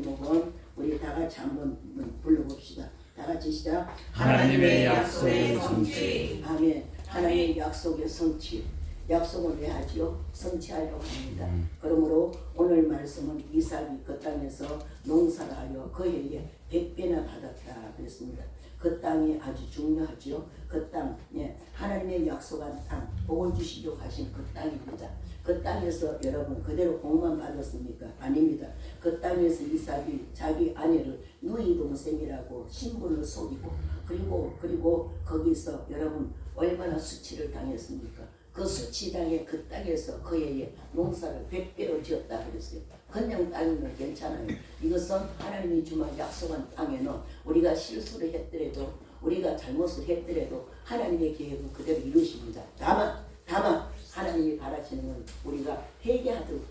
제목은 우리 다 같이 한번 불러봅시다. 다 같이 시작. 하나님의 약속의 성취. 아멘. 하나님의 약속의 성취. 약속을 왜 하지요? 성취하려고 합니다. 그러므로 오늘 말씀은 이삭이 그 땅에서 농사를 하여 그에게 100배나 받았다 그랬습니다. 그 땅이 아주 중요하지요. 그 땅, 하나님의 약속한 땅, 복을 주시려고 하신 그 땅입니다. 그 땅에서 여러분 그대로 복만 받았습니까? 아닙니다. 그 땅에서 이삭이 자기 아내를 누이 동생이라고 신분을 속이고 그리고 거기서 여러분 얼마나 수치를 당했습니까? 그 수치당해 그 땅에서 그에게 농사를 100배로 지었다 그랬어요. 그냥 땅이면 괜찮아요. 이것은 하나님이 주만 약속한 땅에는 우리가 실수를 했더라도 우리가 잘못을 했더라도 하나님의 계획은 그대로 이루십니다. 다만 하나님이 바라시는 건 우리가 회개하도록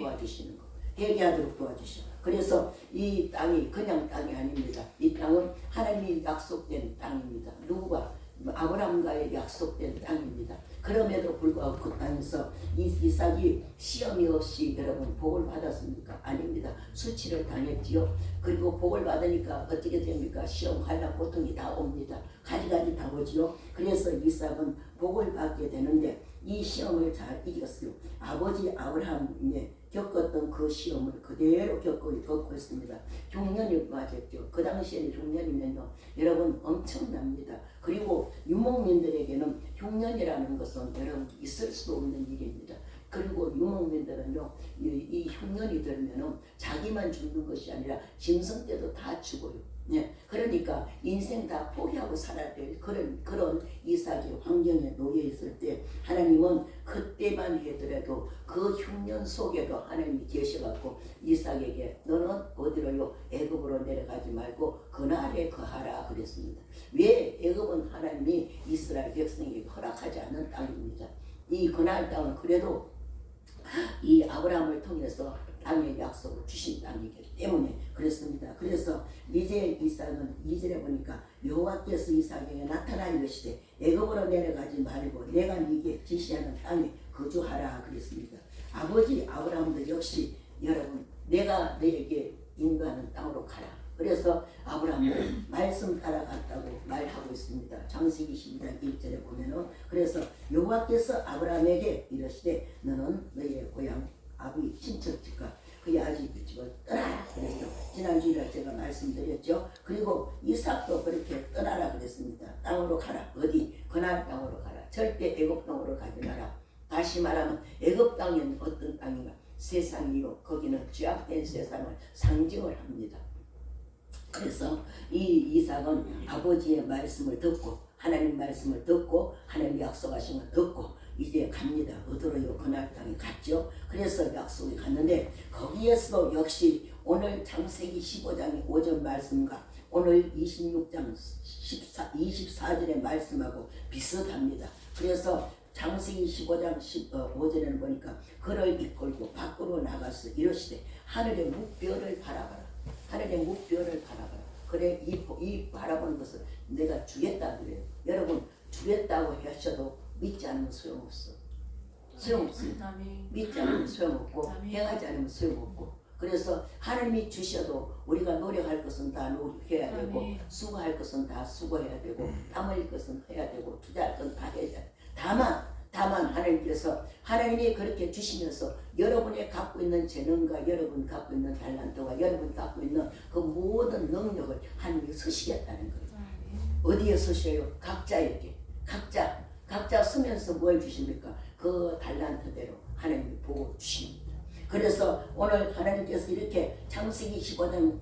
도와주시는 거. 회개하도록 도와주시고. 그래서 이 땅이 그냥 땅이 아닙니다. 이 땅은 하나님이 약속된 땅입니다. 누구가? 아브라함과의 약속된 땅입니다. 그럼에도 불구하고 그 땅에서 이삭이 시험이 없이 여러분 복을 받았습니까? 아닙니다. 수치를 당했지요. 그리고 복을 받으니까 어떻게 됩니까? 시험, 환난, 고통이 다 옵니다. 가지가지 다 오지요. 그래서 이삭은 복을 받게 되는데 이 시험을 잘 이겼어요. 아버지 아브라함이 겪었던 그 시험을 그대로 겪고 있습니다. 흉년이 맞았죠. 그 당시에는 흉년이면요, 여러분 엄청납니다. 그리고 유목민들에게는 흉년이라는 것은 여러분 있을 수도 없는 일입니다. 그리고 유목민들은요, 이 흉년이 들면은 자기만 죽는 것이 아니라 짐승 때도 다 죽어요. 그러니까 인생 다 포기하고 살아야 될 그런 이삭의 환경에 놓여 있을 때 하나님은 그때만 하더라도 그 흉년 속에도 하나님이 계셔갖고 이삭에게 너는 어디로요? 애굽으로 내려가지 말고 그날에 거하라 그랬습니다. 왜? 애굽은 하나님이 이스라엘 백성에게 허락하지 않는 땅입니다. 이 그날 땅은 그래도 이 아브라함을 통해서 땅의 약속을 주신 땅이기 때문에 그렇습니다. 그래서 이제 이삭은 2절에 보니까 여호와께서 이삭에게 나타나 이르시되 애굽으로 내려가지 말고 내가 네게 지시하는 땅에 거주하라 그랬습니다. 아버지 아브라함도 역시 여러분 내가 너에게 인도하는 땅으로 가라. 그래서 아브라함은 말씀 따라갔다고 말하고 있습니다. 창세기 12장 1절에 보면은 그래서 여호와께서 아브라함에게 이르시되 너는 너의 고향 아버지 친척집과 그의 아버지 집을 떠나라 그랬어. 지난주에 제가 말씀드렸죠. 그리고 이삭도 그렇게 떠나라 그랬습니다. 땅으로 가라. 어디? 그날 땅으로 가라. 절대 애굽 땅으로 가지 마라. 다시 말하면 애굽 땅은 어떤 땅인가? 세상이요. 거기는 죄악된 세상을 상징을 합니다. 그래서 이 이삭은 아버지의 말씀을 듣고 하나님 말씀을 듣고 하나님 약속하신 걸 듣고 이제 갑니다. 어디로요? 그날 땅에 갔죠. 그래서 약속에 갔는데 거기에서도 역시 오늘 창세기 15장의 5절 말씀과 오늘 26장 24절의 말씀하고 비슷합니다. 비슷합니다. 창세기 15장 5절에는 보니까 그를 이끌고 밖으로 나가서 이르시되 하늘의 묵별을 바라봐라. 하늘의 묵별을 바라봐라. 그래 이 바라보는 것을 내가 주겠다 그래요. 여러분 주겠다고 하셔도 믿지 않으면 소용없어. 소용없습니다. 믿지 않으면 소용없고 행하지 않으면 소용없고 그래서 하나님이 주셔도 우리가 노력할 것은 다 노력해야 되고 수고할 것은 다 수고해야 되고 땀 흘릴 것은 해야 되고 투자할 건 다 해야 돼. 다만 하나님께서 하나님이 그렇게 주시면서 여러분이 갖고 있는 재능과 여러분 갖고 있는 달란트와 여러분 갖고 있는 그 모든 능력을 하나님이 쓰시겠다는 거예요. 어디에 쓰셔요? 각자에게. 각자 쓰면서 뭘 주십니까? 그 달란트대로 하나님이 보고 주십니다. 그래서 오늘 하나님께서 이렇게 창세기 15장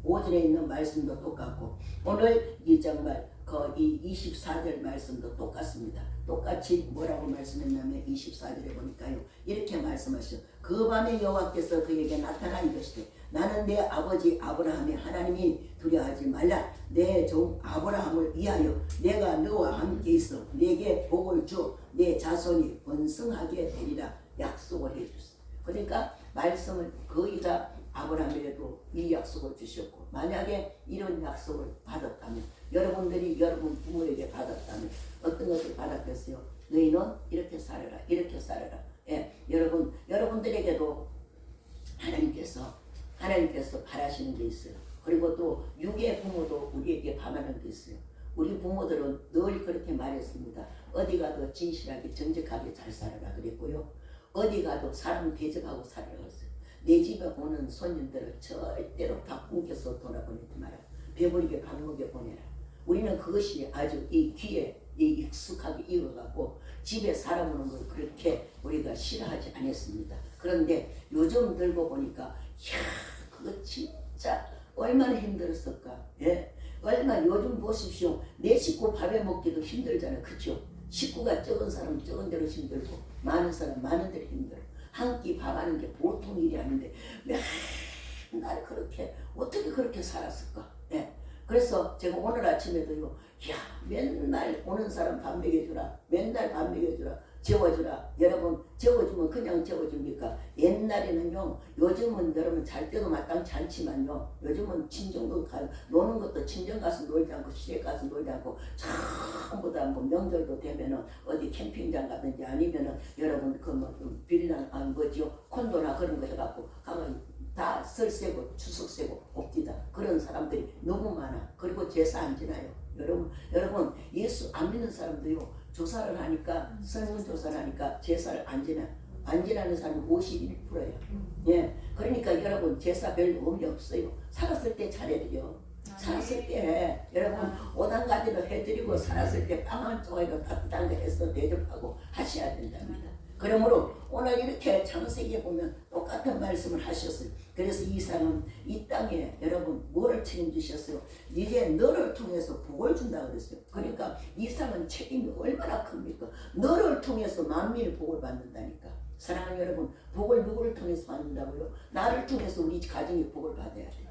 5절에 있는 말씀도 똑같고 오늘 이 정말 이 24절 말씀도 똑같습니다. 똑같이 뭐라고 말씀했냐면 24절에 보니까요. 이렇게 말씀하셔. 그 밤에 여호와께서 그에게 나타나 이르시되 나는 내 아버지 아브라함의 하나님이 두려워하지 말라. 내 종 아브라함을 위하여 내가 너와 함께 있어 내게 복을 주 내 자손이 번성하게 되리라 약속을 해주셨어. 그러니까 말씀을 거의 다 아브라함에게도 이 약속을 주셨고 만약에 이런 약속을 받았다면 여러분들이 여러분 부모에게 받았다면 어떤 것을 받았겠어요? 너희는 이렇게 살아라. 여러분들에게도 하나님께서 바라시는 게 있어요. 그리고 또 육의 부모도 우리에게 바라는 게 있어요. 우리 부모들은 늘 그렇게 말했습니다. 어디 가도 진실하게 정직하게 잘 살아라 그랬고요. 어디 가도 사람 대접하고 살아라 그랬어요. 내 집에 오는 손님들을 절대로 밥 굶겨서 돌아보내지 마라. 배부르게 밥 먹여 보내라. 우리는 그것이 아주 이 귀에 익숙하게 익어갖고 집에 사람 오는 걸 그렇게 우리가 싫어하지 않았습니다. 그런데 요즘 들고 보니까 이야 그거 진짜 얼마나 힘들었을까. 예? 얼마나 요즘 보십시오. 내 식구 밥에 먹기도 힘들잖아요. 그렇죠? 식구가 적은 사람 적은 대로 힘들고 많은 사람 많은 대로 힘들어. 한 끼 밥 하는 게 보통 일이 아닌데 맨날 그렇게 어떻게 그렇게 살았을까. 예. 그래서 제가 오늘 아침에도요. 야 맨날 오는 사람 밥 먹여주라. 맨날 밥 먹여주라. 재워주라. 여러분 재워주면 그냥 재워줍니까? 옛날에는요. 요즘은 여러분 잘 때도 마땅치 않지만요. 요즘은 친정도 노는 것도 친정 가서 놀지 않고 시댁 가서 놀지 않고 전부 다 뭐 명절도 되면은 어디 캠핑장 가든지 아니면은 여러분 그 뭐 빌라 뭐지요 콘도나 그런 거 해갖고 가면 다 설 세고 추석 세고 옵디다. 그런 사람들이 너무 많아. 그리고 제사 안 지나요. 여러분 예수 안 믿는 사람도요. 조사를 하니까 설문조사를 하니까 제사를 안 지나는 사람은 51%예요. 예, 그러니까 여러분 제사 별로 의미 없어요. 살았을 때 잘해드려. 살았을 때 여러분 오단가지도 해드리고 살았을 때 빵 한 조각이라도 따뜻한 거 해서 대접하고 하셔야 된답니다. 그러므로 오늘 이렇게 창세기에 보면 똑같은 말씀을 하셨어요. 그래서 이삭은 이 땅에 여러분 뭐를 책임지셨어요? 이제 너를 통해서 복을 준다고 그랬어요. 그러니까 이삭은 책임이 얼마나 큽니까? 너를 통해서 만민의 복을 받는다니까. 사랑하는 여러분, 복을 누구를 통해서 받는다고요? 나를 통해서 우리 가정이 복을 받아야 돼요.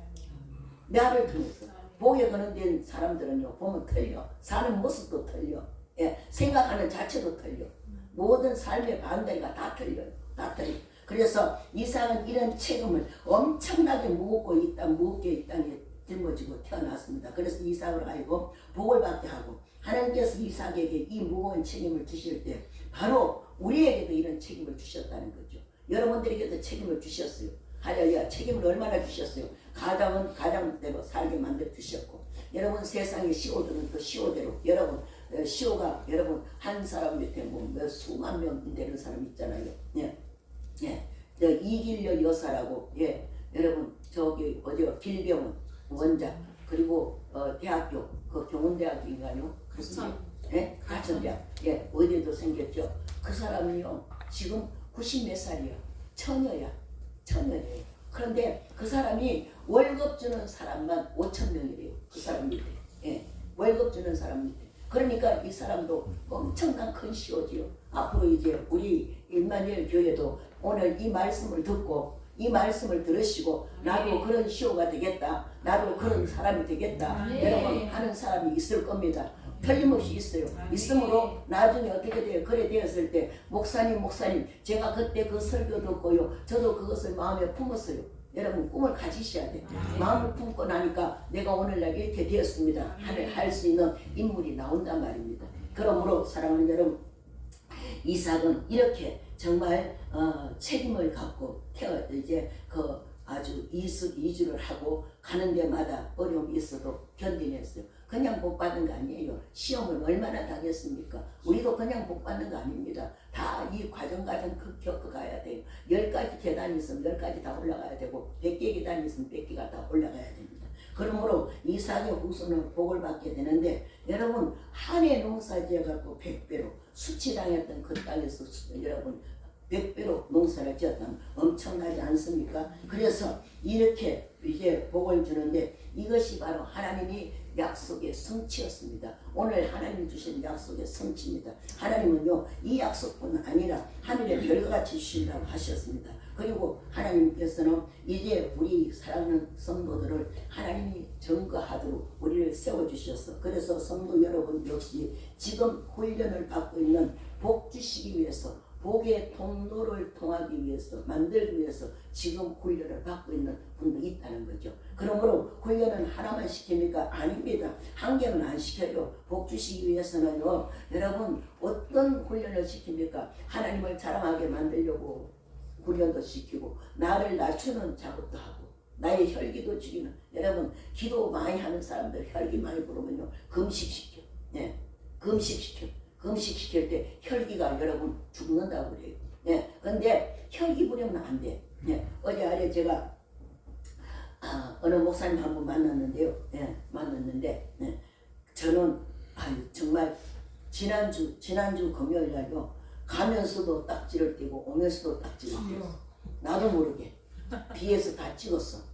나를 통해서. 복에 거는된 사람들은요 보면 틀려. 사는 모습도 틀려. 예, 생각하는 자체도 틀려. 모든 삶의 바운더리가 다 틀려요. 다 틀려. 그래서 이삭은 이런 책임을 엄청나게 무겁게 이 땅에 짊어지고 태어났습니다. 그래서 이삭을 하여금 복을 받게 하고 하나님께서 이삭에게 이 무거운 책임을 주실 때 바로 우리에게도 이런 책임을 주셨다는 거죠. 여러분들에게도 책임을 주셨어요. 할렐루야. 책임을 얼마나 주셨어요. 가장은 가장대로 살게 만들어 주셨고 여러분 세상의 시오들은 또 시오대로 여러분 시오가 여러분 한 사람 밑에 뭐 몇 수만 명 되는 사람 있잖아요. 예, 예. 이길려 여사라고 예, 여러분 저기 어디요 길병원 원장 그리고 대학교 그 경운대학인가요? 가천. 예, 가천대학 예 어디에도 생겼죠. 그 사람이요 지금 90몇 살이야. 처녀예요. 그런데 그 사람이 월급 주는 사람만 5,000명이래요. 그 사람 밑에. 예, 월급 주는 사람 밑에. 그러니까 이 사람도 엄청난 큰 시오지요. 앞으로 이제 우리 임마누엘 교회도 오늘 이 말씀을 듣고 이 말씀을 들으시고 나도 그런 시오가 되겠다. 나도 그런 사람이 되겠다. 여러분 하는 사람이 있을 겁니다. 틀림없이 있어요. 있으므로 나중에 어떻게 돼요? 그래 되었을 때 목사님 제가 그때 그 설교 듣고요. 저도 그것을 마음에 품었어요. 여러분 꿈을 가지셔야 돼요. 마음을 품고 나니까 내가 오늘날 이렇게 되었습니다. 할 수 있는 인물이 나온단 말입니다. 그러므로 사랑하는 여러분 이삭은 이렇게 정말 책임을 갖고 이제 아주 이주를 하고 가는 데마다 어려움이 있어도 견디냈어요. 그냥 복 받는 거 아니에요. 시험을 얼마나 당했습니까? 우리도 그냥 복 받는 거 아닙니다. 다 이 과정 겪어가야 돼요. 10가지 계단이 있으면 10가지 다 올라가야 되고 100개 계단이 있으면 100개가 다 올라가야 됩니다. 그러므로 이삭의 후손은 복을 받게 되는데 여러분 한 해 농사 지어갖고 100배로 수치당했던 그 땅에서 여러분 100배로 농사를 지었다면 엄청나지 않습니까? 그래서 이렇게 이제 복을 주는데 이것이 바로 하나님이 약속의 성취였습니다. 오늘 하나님 주신 약속의 성취입니다. 하나님은요 이 약속뿐 아니라 하늘의 별같이 주신다고 하셨습니다. 그리고 하나님께서는 이제 우리 사랑하는 성도들을 하나님이 증거하도록 우리를 세워주셨어. 그래서 성도 여러분 역시 지금 훈련을 받고 있는 복 주시기 위해서 복의 통로를 통하기 위해서 만들기 위해서 지금 훈련을 받고 있는 분도 있다는 거죠. 그러므로 훈련은 하나만 시킵니까? 아닙니다. 한 개는 안 시켜요. 복 주시기 위해서는요. 여러분 어떤 훈련을 시킵니까? 하나님을 자랑하게 만들려고 훈련도 시키고 나를 낮추는 작업도 하고 나의 혈기도 죽이는 여러분 기도 많이 하는 사람들 혈기 많이 부르면요 금식시켜. 예, 금식시킬 때 혈기가 여러분 죽는다고 그래요. 예, 근데 혈기 부리면 안 돼. 예, 어제 아래 제가 어느 목사님 한 분 만났는데요. 예, 만났는데 예, 저는 정말 지난주 금요일 날요 가면서도 딱지를 떼고 오면서도 딱지를 떼었어. 나도 모르게 비에서 다 찍었어.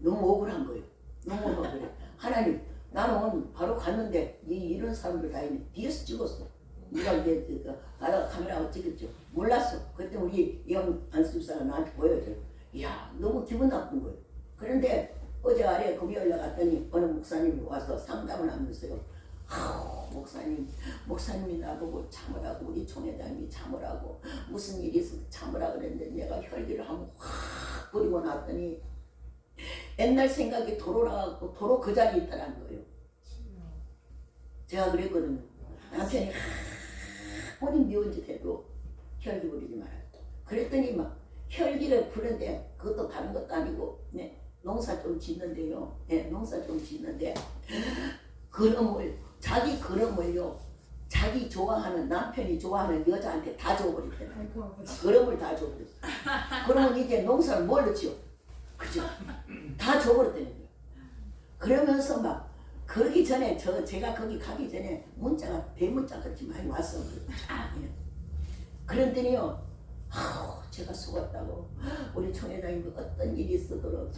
너무 억울한 거예요. 너무 억울해. 하나님 나는 바로 갔는데 이런 사람들 다 있네. 비에서 찍었어. 누가 이제 가다가 카메라가 찍었죠. 몰랐어. 그때 우리 이형 안수사가 나한테 보여줘요. 이야 너무 기분 나쁜 거예요. 그런데 어제 아래 금요일날 갔더니 어느 목사님이 와서 상담을 하면서요. 목사님이 나보고 참으라고 우리 총회장님이 참으라고 무슨 일이 있어서 참으라 그랬는데 내가 혈기를 한번 확 뿌리고 났더니 옛날 생각이 도로 나가고 도로 그 자리에 있다는 거예요. 제가 그랬거든요. 남편이 아무리 미운 짓 해도 혈기 부리지 말아요. 그랬더니 막 혈기를 부르는데 그것도 다른 것도 아니고 네, 농사 좀 짓는데요. 네, 농사 좀 짓는데 자기 그름을요 자기 좋아하는 남편이 좋아하는 여자한테 다 줘버렸대요. 그름을 다 줘버렸어. 그러면 이제 농사를 뭘로 지어? 그죠? 다 줘버렸다는 거예요. 그러면서 막 그러기 전에 제가 거기 가기 전에 문자가 대문자 같이 많이 왔어. 그랬더니요 제가 속았다고 우리 총회장님이 어떤 일이 있어도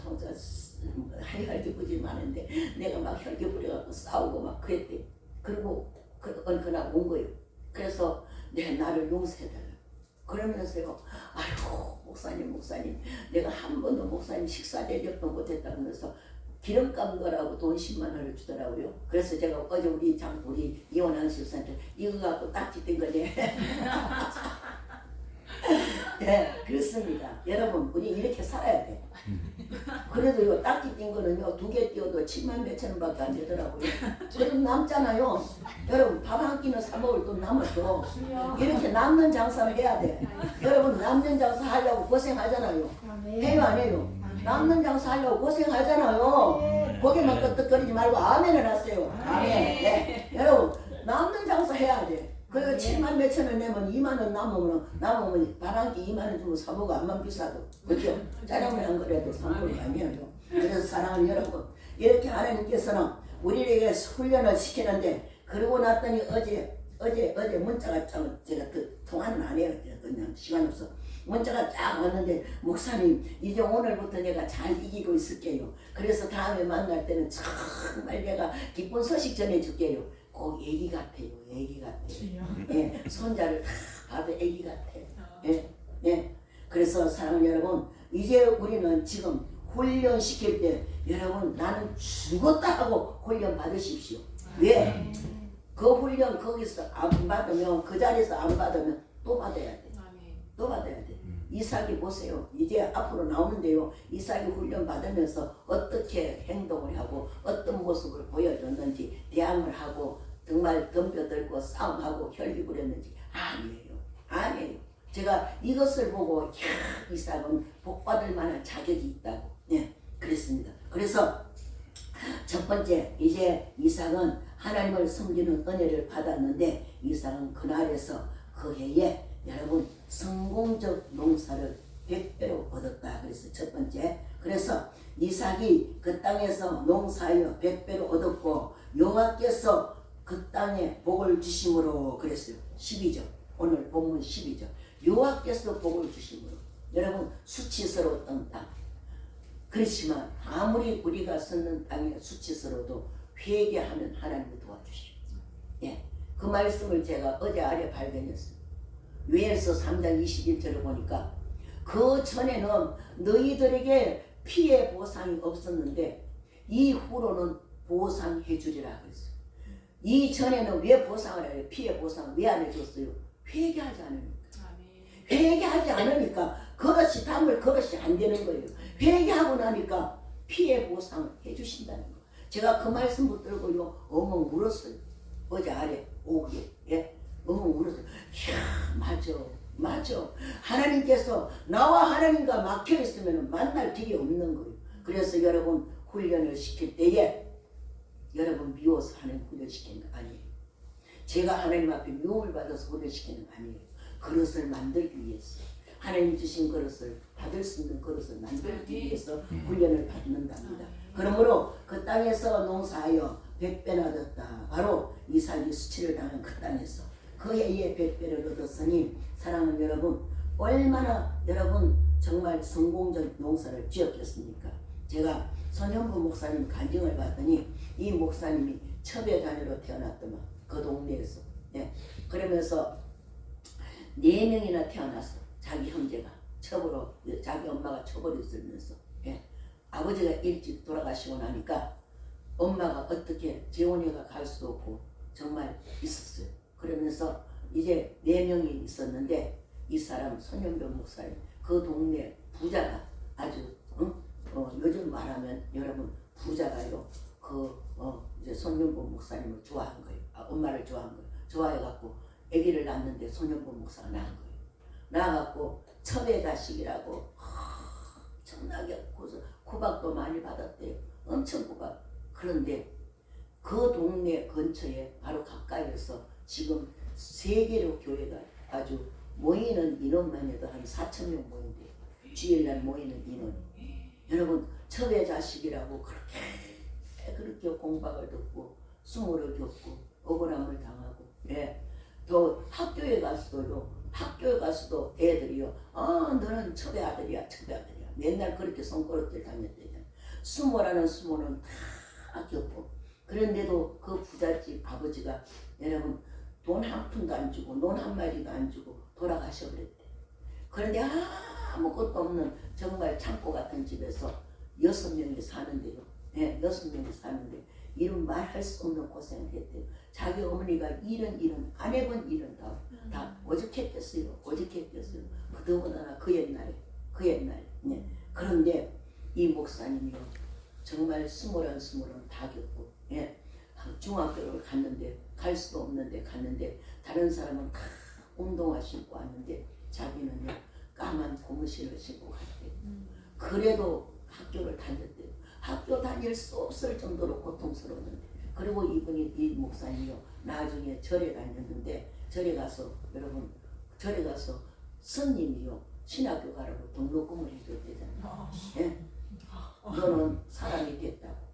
혈기 많은데 내가 막 혈기 부려갖고 싸우고 막 그랬대. 그리고 그날 온 거예요. 그래서 나를 용서해달라. 그러면서요 아이고 목사님 내가 한 번도 목사님 식사 대접도 못했다 그러면서 기름값 거라고 돈 10만 원을 주더라고요. 그래서 제가 어제 우리 이원한 집사한테 이거 갖고 딱지 뗀 거네. 네, 그렇습니다. 여러분, 우리 이렇게 살아야 돼. 그래도 요 딱지 뗀 거는요, 2개 띄워도 7만 몇천 원밖에 안 되더라고요. 그래도 남잖아요. 여러분, 밥 한 끼는 사 먹을 돈 남았어. 이렇게 남는 장사를 해야 돼. 여러분, 남는 장사 하려고 고생하잖아요. 해요, 안 해요? 남는 장사 하려고 고생하잖아요. 고개만 끄덕거리지 말고 아멘을 하세요. 아멘. 네. 여러분, 남는 장사 해야 돼. 그리고 7만 몇천 원 내면 2만 원 남으면 밥 한 끼 2만 원 주면 사먹어 안만 비싸도. 그죠? 짜장면 한 그릇도 상품이 아니에요. 그래서 사랑하는 여러분, 이렇게 하나님께서는 우리에게 훈련을 시키는데 그러고 났더니 어제 문자가 제가 통화는 안 해요. 그냥 시간 없어. 문자가 쫙 왔는데 목사님 이제 오늘부터 내가 잘 이기고 있을게요. 그래서 다음에 만날 때는 정말 내가 기쁜 소식 전해줄게요. 꼭 애기 같아요. 애기 같아요. 예, 손자를 다 봐도 애기 같아요. 예, 예. 그래서 사랑하는 여러분 이제 우리는 지금 훈련 시킬 때 여러분 나는 죽었다 하고 훈련 받으십시오. 왜? 그 훈련 거기서 안 받으면 그 자리에서 안 받으면 또 받아야 돼. 또 받아야 돼. 이삭이 보세요. 이제 앞으로 나오는데요. 이삭이 훈련 받으면서 어떻게 행동을 하고 어떤 모습을 보여줬는지 대항을 하고 정말 덤벼들고 싸움하고 혈기 부렸는지 아니에요. 제가 이것을 보고 이삭은 복받을 만한 자격이 있다고 그랬습니다. 그래서 첫 번째 이제 이삭은 하나님을 섬기는 은혜를 받았는데 이삭은 그날에서 그 해에 여러분 성공적 농사를 100배로 얻었다. 그래서 첫 번째 그래서 이삭이 그 땅에서 농사하여 100배로 얻었고 여호와께서 그 땅에 복을 주심으로 그랬어요. 12절 오늘 본문 12절 여호와께서 복을 주심으로 여러분 수치스러웠던 땅 그렇지만 아무리 우리가 쓰는 땅이 수치스러워도 회개하면 하나님이 도와주시오. 예, 그 말씀을 제가 어제 아래 발견했어요. 요엘서 3장 21절을 보니까 그 전에는 너희들에게 피해 보상이 없었는데 이후로는 보상해 주리라 그랬어요. 이전에는 왜 보상을 해요? 피해 보상을 왜 안 해줬어요? 회개하지 않으니까. 회개하지 않으니까 그것이 담을 그것이 안 되는 거예요. 회개하고 나니까 피해 보상을 해주신다는 거. 제가 그 말씀 붙들고요 엉엉 울었어요. 어제 아래 오후에 엉엉 울었어요. 이야 맞아. 맞아. 하나님께서 나와 하나님과 막혀 있으면 만날 길이 없는 거예요. 그래서 여러분 훈련을 시킬 때에 여러분 미워서 하나님 훈련시키는 거 아니에요. 제가 하나님 앞에 미움을 받아서 훈련시키는 거 아니에요. 그릇을 만들기 위해서 하나님 주신 그릇을 받을 수 있는 그릇을 만들기 위해서 훈련을 받는답니다. 그러므로 그 땅에서 농사하여 100배나 얻었다. 바로 이삭이 수치를 당한 그 땅에서 그 해에 100배를 얻었으니 사랑하는 여러분 얼마나 여러분 정말 성공적 농사를 지었겠습니까? 제가 손현부 목사님 간증을 봤더니 이 목사님이 첩의 자녀로 태어났더만 그 동네에서 그러면서 4명이나 태어났어. 자기 형제가 첩으로 자기 엄마가 첩으로 있으면서 아버지가 일찍 돌아가시고 나니까 엄마가 어떻게 재혼해가 갈 수도 없고 정말 있었어요. 그러면서 이제 4명이 있었는데 이 사람 손현병 목사님 그 동네 부자가 아주 요즘 말하면 여러분 부자가요 이제 손현병 목사님을 좋아한 거예요. 엄마를 좋아한 거예요. 좋아해갖고 아기를 낳았는데 손현병 목사가 낳은 거예요. 낳아갖고 첩의 자식이라고 엄청나게 구박도 많이 받았대요. 엄청 구박. 그런데 그 동네 근처에 바로 가까이에서 지금 세계로 교회가 아주 모이는 인원만 해도 한 4,000명 모인대요. 주일날 모이는 인원이. 여러분 첩의 자식이라고 그렇게 공박을 듣고 수모를 겪고 억울함을 당하고 또 학교에 가서도 애들이요 너는 첩의 아들이야 첩의 아들이야 맨날 그렇게 손가락질 당했대요. 수모라는 수모는 다 겪고 그런데도 그 부잣집 아버지가 여러분 돈 한 푼도 안 주고 논 한 마리도 안 주고 돌아가셔버렸대. 그런데 아무것도 없는 정말 창고 같은 집에서 6명이 사는데요. 6명이 사는데 이런 말할 수 없는 고생을 했대요. 자기 어머니가 일은 안 해본 일은 다 오죽했겠어요. 그더군다나 그 옛날에 그런데 이 목사님이요 정말 스물한 다 겪고 중학교를 갔는데 갈 수도 없는데 갔는데 다른 사람은 다 운동화 신고 왔는데 자기는요 까만 고무신을 신고 갔대요. 그래도 학교를 다녔대요. 학교 다닐 수 없을 정도로 고통스러웠는데 그리고 이 목사님이요 나중에 절에 다녔는데 절에 가서 스님이요 신학교 가라고 등록금을 해줬대잖아요. 너는 사람이 됐다고.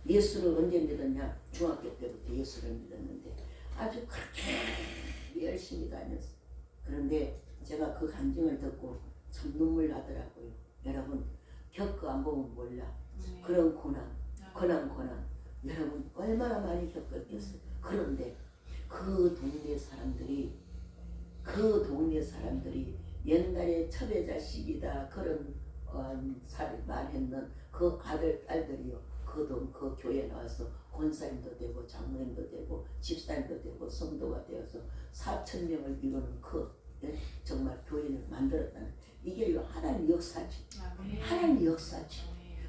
예수를 언제 믿었냐? 중학교 때부터 예수를 믿었는데 아주 그렇게 열심히 다녔어. 그런데 제가 그 간증을 듣고 참 눈물 나더라고요. 여러분 겪어 안 보면 몰라. 그런 고난 여러분 얼마나 많이 겪었겠어요. 그런데 그 동네 사람들이 옛날에 첩의 자식이다 그런 말했는 그 아들 딸들이요 그 교회 나와서 권사님도 되고 장로님도 되고 집사님도 되고 성도가 되어서 4,000명을 이루는 정말 교회를 만들었다는 이게 하나님 역사지. 하나님 역사지.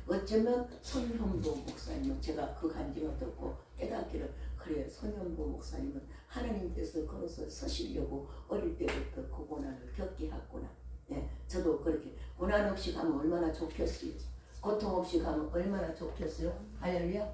어쩌면 손현보 목사님은 제가 그 간증을 듣고 깨닫기를 그래 손현보 목사님은 하나님께서 걸어서 서시려고 어릴 때부터 그 고난을 겪게 했구나. 저도 그렇게 고난 없이 가면 얼마나 좋겠어요. 고통 없이 가면 얼마나 좋겠어요. 할렐루야.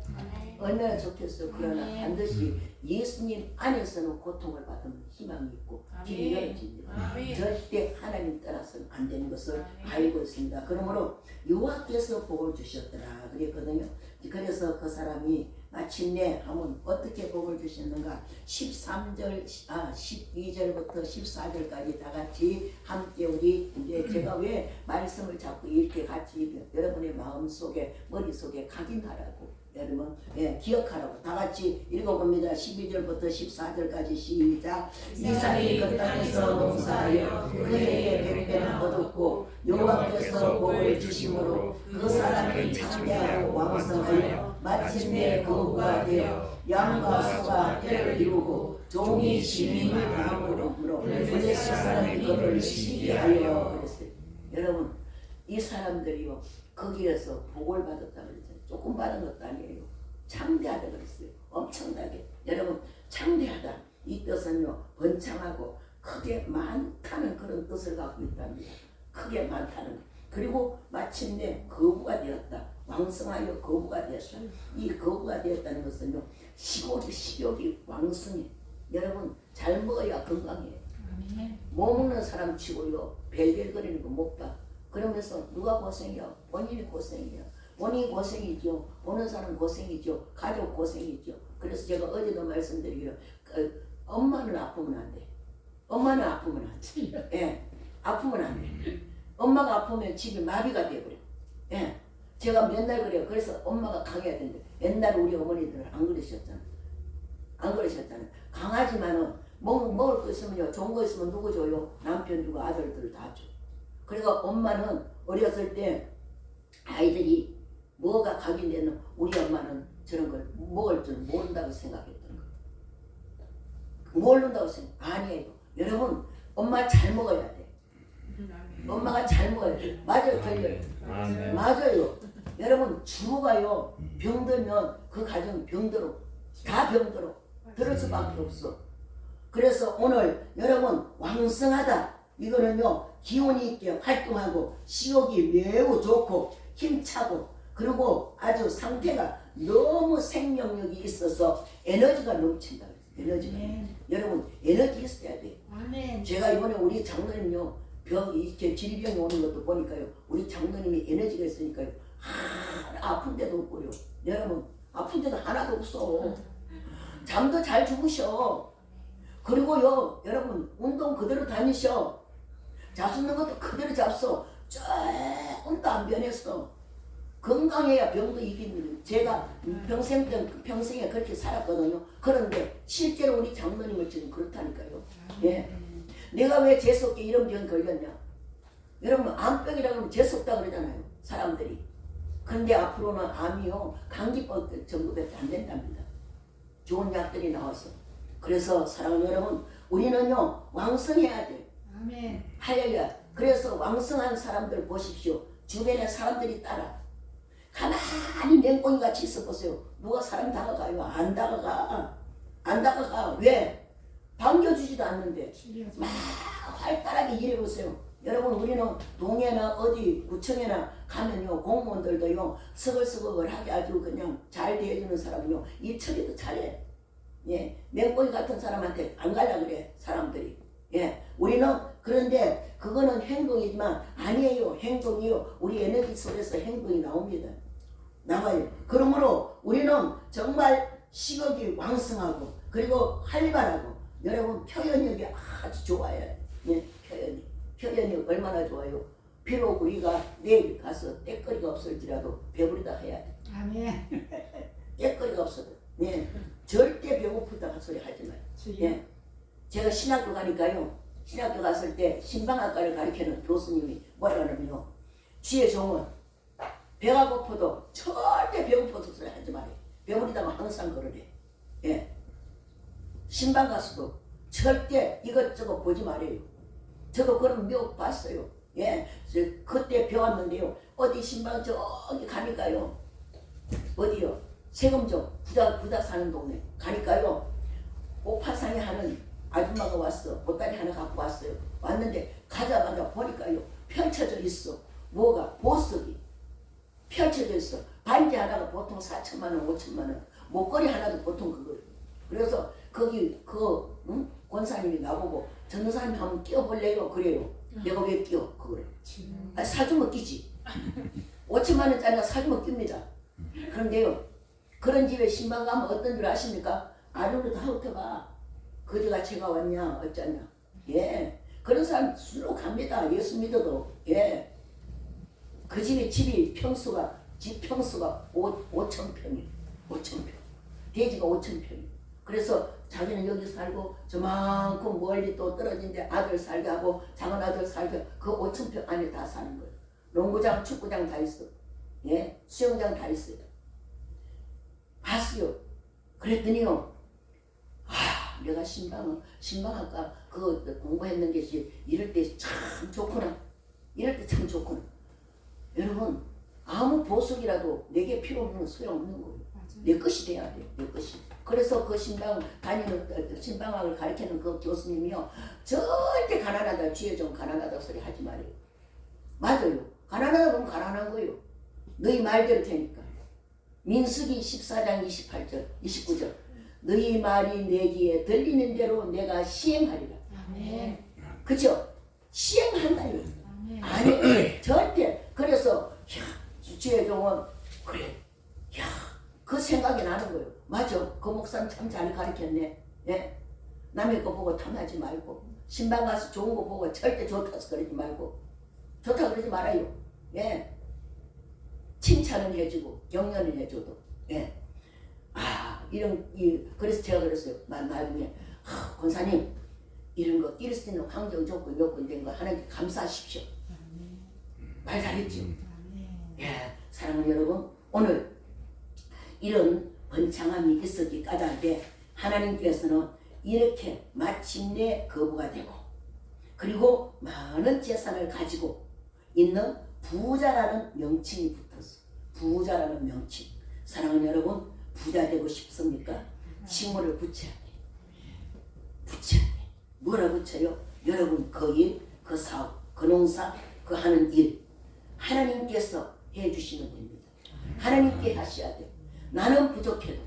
얼마나 좋겠어요. 그러나 반드시 예수님 안에서는 고통을 받으면 희망이 있고 길이 열어집니다. 절대 하나님 따라서는 안 되는 것을 알고 있습니다. 그러므로 여호와께서 복을 주셨더라 그랬거든요. 그래서 그 사람이 마침내 하면 어떻게 복을 주셨는가 12절부터 14절까지 다 같이 함께 우리 이제 제가 왜 말씀을 자꾸 이렇게 같이 여러분의 마음속에 머릿속에 각인하라고 여러분 기억하라고 다 같이 읽어봅니다. 12절부터 14절까지 시작. 이삭이 그 땅에서 농사하여 그 해에 100배나 얻었고 여호와께서 복을 주심으로 그 사람이 창대하고 왕성하여 마침내 거부가 되어 양과 소가 때를 이루고 종이 시민을 당함으로 블레셋 사람이 그를 시기하여 그랬어요. 여러분 이 사람들이요 거기에서 복을 받았다 그랬잖아요. 조금 받은 것도 아니에요. 창대하다 그랬어요. 엄청나게. 여러분 창대하다 이 뜻은요 번창하고 크게 많다는 그런 뜻을 갖고 있답니다. 크게 많다는 것. 그리고 마침내 거부가 되었다. 왕성하여 거부가 되었다. 이 거부가 되었다는 것은요, 식욕이 왕성해. 여러분, 잘 먹어야 건강해요. 못 먹는 사람 치고요, 벨벨거리는 거 못 봐. 그러면서 누가 고생해요? 본인이 고생해요. 본인이 고생이죠. 보는 사람 고생이죠. 가족 고생이죠. 그래서 제가 어제도 말씀드리기로, 엄마는 아프면 안 돼. 엄마는 아프면 안 돼. 예, 아프면 안 돼. 엄마가 아프면 집이 마비가 돼버려. 예, 제가 맨날 그래요. 그래서 엄마가 강해야 된대. 옛날 우리 어머니들은 안 그러셨잖아. 안 그러셨잖아. 강하지만은 먹을 거 있으면요, 좋은 거 있으면 누구 줘요? 남편 주고 아들들 다 줘. 그러니까 엄마는 어렸을 때 아이들이 뭐가 각인되는 우리 엄마는 저런 걸 먹을 줄 모른다고 생각했던 거예요. 모른다고 생각. 아니에요. 여러분, 엄마 잘 먹어야 돼. 엄마가 잘 먹어야 돼. 맞아요, 걸려요. 맞아요. 여러분, 주부가요, 병들면 그 가정 병들어. 다 병들어. 들을 수밖에 없어. 그래서 오늘 여러분, 왕성하다. 이거는요, 기운이 있게 활동하고 식욕이 매우 좋고 힘차고, 그리고 아주 상태가 너무 생명력이 있어서 에너지가 넘친다. 에너지가. 여러분, 에너지 있어야 돼. 제가 이번에 우리 장로님요, 이렇게 질병이 오는 것도 보니까요, 우리 장로님이 에너지가 있으니까요, 아픈 데도 없고요. 여러분, 아픈 데도 하나도 없어. 잠도 잘 주무셔. 그리고요, 여러분, 운동 그대로 다니셔. 잡수는 것도 그대로 잡숴. 조금도 안 변했어. 건강해야 병도 이기는 거예요. 제가 평생에 그렇게 살았거든요. 그런데 실제로 우리 장로님을 지금 그렇다니까요. 예. 내가 왜 재수없게 이런 병 걸렸냐? 여러분, 암병이라고 하면 재수없다 그러잖아요, 사람들이. 그런데 앞으로는 암이요, 감기병 정도밖에 안 된답니다. 좋은 약들이 나와서. 그래서 사랑하는 여러분, 우리는요, 왕성해야 돼. 아멘. 할렐루야. 그래서 왕성한 사람들 보십시오. 주변에 사람들이 따라. 가만히 맹꽁이 같이 있어 보세요. 누가 사람 다가가요? 안 다가가. 안 다가가. 왜? 반겨주지도 않는데. 막 활달하게 일해보세요. 여러분, 우리는 동해나 어디 구청에나 가면요, 공무원들도요, 서글서글하게 아주 그냥 잘 대해주는 사람은요, 일 처리도 잘해. 예, 맹꽁이 같은 사람한테 안 갈라 그래, 사람들이. 예, 우리는 그런데 그거는 행동이지만 아니에요. 행동이요. 우리 에너지 속에서 행동이 나옵니다. 나와요. 그러므로 우리는 정말 식욕이 왕성하고 그리고 활발하고 여러분 표현력이 아주 좋아요. 예, 표현이 얼마나 좋아요. 비록 우리가 내일 가서 떼거리가 없을지라도 배부르다 해야 돼. 아멘. 떼거리가 없어도. 예, 절대 배고프다 소리 하지 마요. 예. 제가 신학교 가니까요. 신학교 갔을 때 신방학과를 가르치는 교수님이 뭐라 그러냐면요. 쥐의 종은 배가 고파도 절대 배고파서 소리 하지 말아요. 배부르다고 항상 그러래. 예. 신방 가서도 절대 이것저것 보지 말아요. 저도 그런 묘 봤어요. 예. 그때 배웠는데요. 어디 신방 저기 가니까요. 어디요? 세금정 부다 사는 동네 가니까요. 옥파상에 하는 아줌마가 왔어. 보따리 하나 갖고 왔어요. 왔는데 가자마자 보니까요. 펼쳐져 있어. 뭐가? 보석이 펼쳐져 있어. 반지 하나가 보통 4천만 원, 5천만 원. 목걸이 하나도 보통 그거예요. 그래서 거기 권사님이 나보고 전도사님 한번 끼워볼래요? 그래요. 내가 왜 끼워? 그거를. 사주면 끼지. 5천만 원짜리가 사주면 낍니다. 그런데요. 그런 집에 신방 가면 어떤 줄 아십니까? 아루로 다 흩어가. 그지가 제가 왔냐 어쩌냐. 예, 그런 사람 술로 갑니다. 예수 믿어도. 예, 그 집이 집 평수가 5,000평이에요. 5,000평. 대지가 5,000평이에요. 그래서 자기는 여기 살고 저만큼 멀리 또 떨어진 데 아들 살게 하고 작은 아들 살게 그 5,000평 안에 다 사는 거예요. 농구장, 축구장 다 있어. 예, 수영장 다 있어요. 봤어요. 그랬더니요. 내가 신방학과 그거 공부했는 게 이럴 때 참 좋구나. 이럴 때 참 좋구나. 여러분, 아무 보석이라도 내게 필요 없는 건 소용없는 거예요. 내 것이 돼야 돼. 내 것이. 그래서 그 신방학을 가르치는 그 교수님이요, 절대 가난하다, 주에 좀 가난하다 소리 하지 말아요. 맞아요. 가난하다 그러면 가난한 거예요. 너희 말대로 되니까. 민수기 14장 28절 29절 너희 말이 내 귀에 들리는 대로 내가 시행하리라. 아멘. 그죠? 시행한다요. 아니 절대. 그래서 주의 종은 그래, 그 생각이 나는 거예요. 맞아, 그 목사님 참 잘 가르쳤네. 예? 남의 거 보고 탐나지 말고, 신방 가서 좋은 거 보고 절대 좋다서 그러지 말고, 좋다 그러지 말아요. 예? 칭찬은 해주고 격려는 해줘도. 예? 그래서 제가 그랬어요. 나중에 권사님, 이런 거 낄 수 있는 환경 좋고 여건 된 거 하나님께 감사하십시오. 말 잘했죠. 예, 사랑하는 여러분, 오늘 이런 번창함이 있었기 까닭에 하나님께서는 이렇게 마침내 거부가 되고, 그리고 많은 재산을 가지고 있는 부자라는 명칭이 붙었어. 부자라는 명칭. 사랑하는 여러분, 부자 되고 싶습니까? 칭호를 붙여야 돼. 붙여야 돼. 뭐라 붙여요? 여러분 그 일, 그 사업, 그 농사, 그 하는 일 하나님께서 해주시면 됩니다. 하나님께 하셔야 돼. 나는 부족해도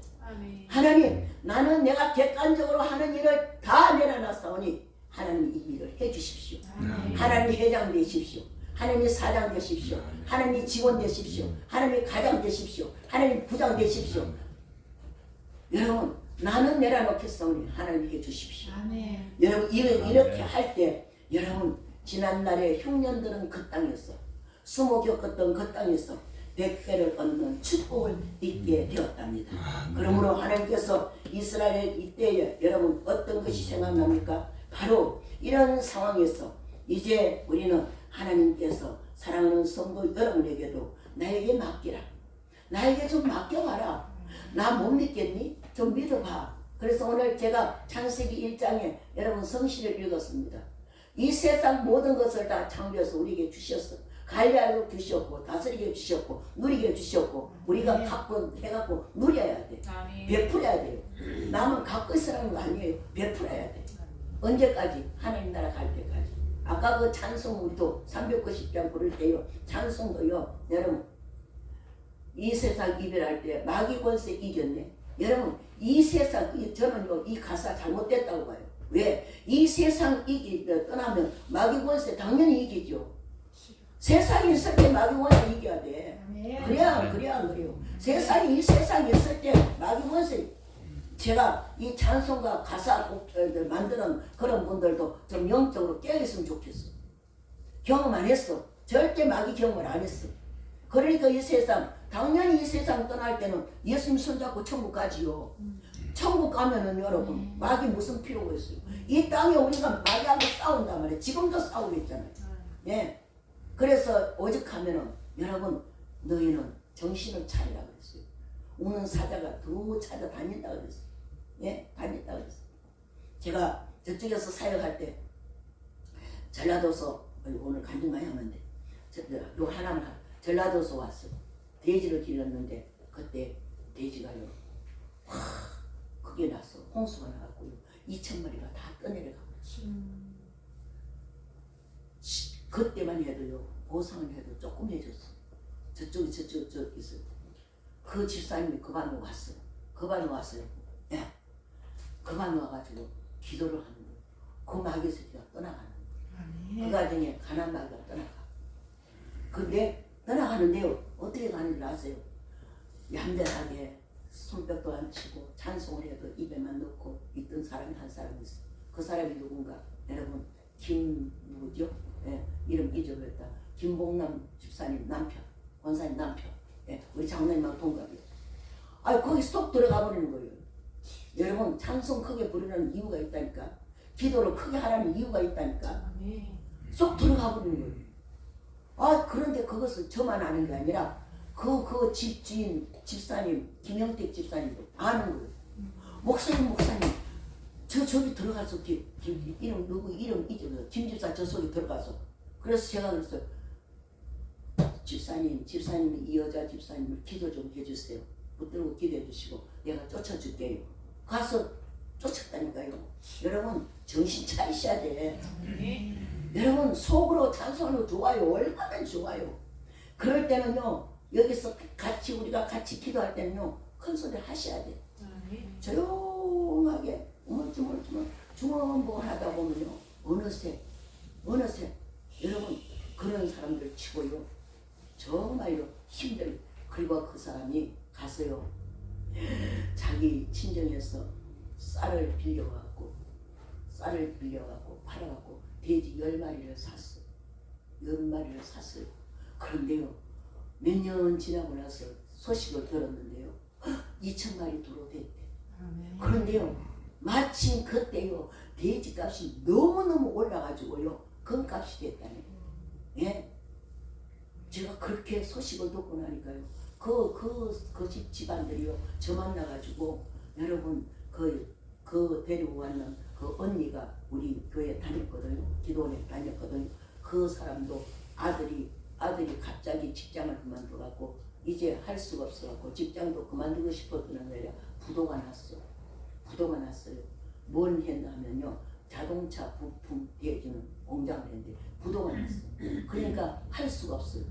하나님, 나는 내가 객관적으로 하는 일을 다 내려놨사오니 하나님 이 일을 해주십시오. 하나님 회장 되십시오. 하나님 사장 되십시오. 하나님 직원 되십시오. 하나님 가장 되십시오. 하나님 부장 되십시오. 여러분, 나는 내려놓겠사오니 하나님 해주십시오. 여러분, 이렇게 할 때, 여러분, 지난날에 흉년들은 그 땅에서, 수모 겪었던 그 땅에서 100배를 얻는 축복을 잊게 되었답니다. 그러므로 하나님께서 이스라엘 이때에 여러분 어떤 것이 생각납니까? 바로 이런 상황에서 이제 우리는 하나님께서 사랑하는 성도 여러분에게도 나에게 맡기라. 나에게 좀 맡겨봐라. 나 못 믿겠니? 좀 믿어봐. 그래서 오늘 제가 창세기 1장에 여러분 성시를 읽었습니다. 이 세상 모든 것을 다 창조해서 우리에게 주셨어. 관리하고 주셨고, 다스리게 주셨고, 누리게 주셨고, 우리가 갖고 해갖고 누려야 돼. 베풀어야 돼요. 남은 갖고 있으라는 거 아니에요. 베풀어야 돼. 언제까지? 하나님 나라 갈 때까지. 아까 그 찬송 우리도 390장 부를 때요, 찬송도요, 여러분 이 세상 이별할 때 마귀 권세 이겼네. 여러분 이 세상, 저는요 이 가사 잘못됐다고 봐요. 왜? 이 세상 떠나면 마귀 권세 당연히 이기죠. 세상에 있을 때 마귀 권세 이겨야 돼. 그래야 안 그래요. 세상에, 이 세상에 있을 때 마귀 권세. 제가 이 찬송가 가사 만드는 그런 분들도 좀 영적으로 깨어있으면 좋겠어. 경험 안 했어. 절대 마귀 경험을 안 했어. 그러니까 이 세상, 당연히 이 세상 떠날 때는 예수님 손잡고 천국 가지요. 천국 가면은 여러분 마귀 무슨 필요가 있어요? 이 땅에 우리가 마귀하고 싸운단 말이에요. 지금도 싸우고 있잖아요. 예. 그래서 오직하면은 여러분 너희는 정신을 차리라 그랬어요. 우는 사자가 두 찾아다닌다 그랬어요. 예, 다닌다 그랬어요. 제가 저쪽에서 사역할 때 전라도서, 오늘 간증 많이 하면 돼. 요 하나만 전라도서 왔어. 돼지를 길렀는데 그때 돼지가요, 크게 났어. 홍수가 나왔고요. 2,000마리가 다 떠내려가고. 그때만 해도요, 보상을 해도 조금 해줬어. 저쪽 있어요. 그 집사님이 그 반으로 왔어요. 그 반으로 왔어요. 예. 그 반으로 와가지고 기도를 하는 거예요. 그 마귀 새끼가 떠나가는 거예요. 그 가정에 가난 마귀가 떠나가. 근데 떠나가는데요, 어떻게 가는지 아세요? 얌전하게 손뼉도 안 치고 찬송을 해도 입에만 넣고 있던 사람이 한 사람이 있어. 그 사람이 누군가? 여러분, 누구죠? 예, 이름 잊어버렸다. 김봉남 집사님 남편, 권사님 남편. 예, 우리 장로님하고 동갑이에요. 거기 쏙 들어가 버리는 거예요. 여러분, 찬송 크게 부르는 이유가 있다니까. 기도를 크게 하라는 이유가 있다니까. 쏙 들어가 버리는 거예요. 그런데 그것을 저만 아는 게 아니라 그 집주인 집사님, 김영택 집사님도 아는 거예요. 목사님 저기 들어가서 이름 누구 이름 잊어버려. 김 집사 저 속에 들어가서. 그래서 제가 그랬어요. 집사님이 이 여자 집사님을 기도 좀 해주세요. 붙들고 기도해 주시고 내가 쫓아줄게요. 가서 쫓았다니까요. 여러분 정신 차리셔야 돼. 여러분 속으로 찬송하는 거 좋아요. 얼마나 좋아요. 그럴 때는요. 여기서 같이 우리가 같이 기도할 때는요. 큰 소리 하셔야 돼. 조용하게 주먹주먹 하다 보면요. 어느새 여러분 그런 사람들 치고요. 정말로 힘들어요. 그리고 그 사람이 가서요. 자기 친정에서 쌀을 빌려갖고 팔아갖고 돼지 10마리를 샀어. 10마리를 샀어요. 그런데요. 몇 년 지나고 나서 소식을 들었는데요. 2,000마리 도로 됐대. 그런데요. 마침 그때요. 돼지값이 너무너무 올라가지고요. 금값이 됐다네. 예? 제가 그렇게 소식을 듣고 나니까요. 그 집안들이요. 저 만나가지고 여러분 그 데리고 왔는 그 언니가 우리 교회 다녔거든요. 기도원에 다녔거든요. 그 사람도 아들이 갑자기 직장을 그만둬갖고 이제 할 수가 없어갖고 직장도 그만두고 싶었던 애라 부도가 났어요. 뭘 했냐면요. 자동차 부품 대주는 공장을 했는데 부도가 났어요. 그러니까 할 수가 없어요.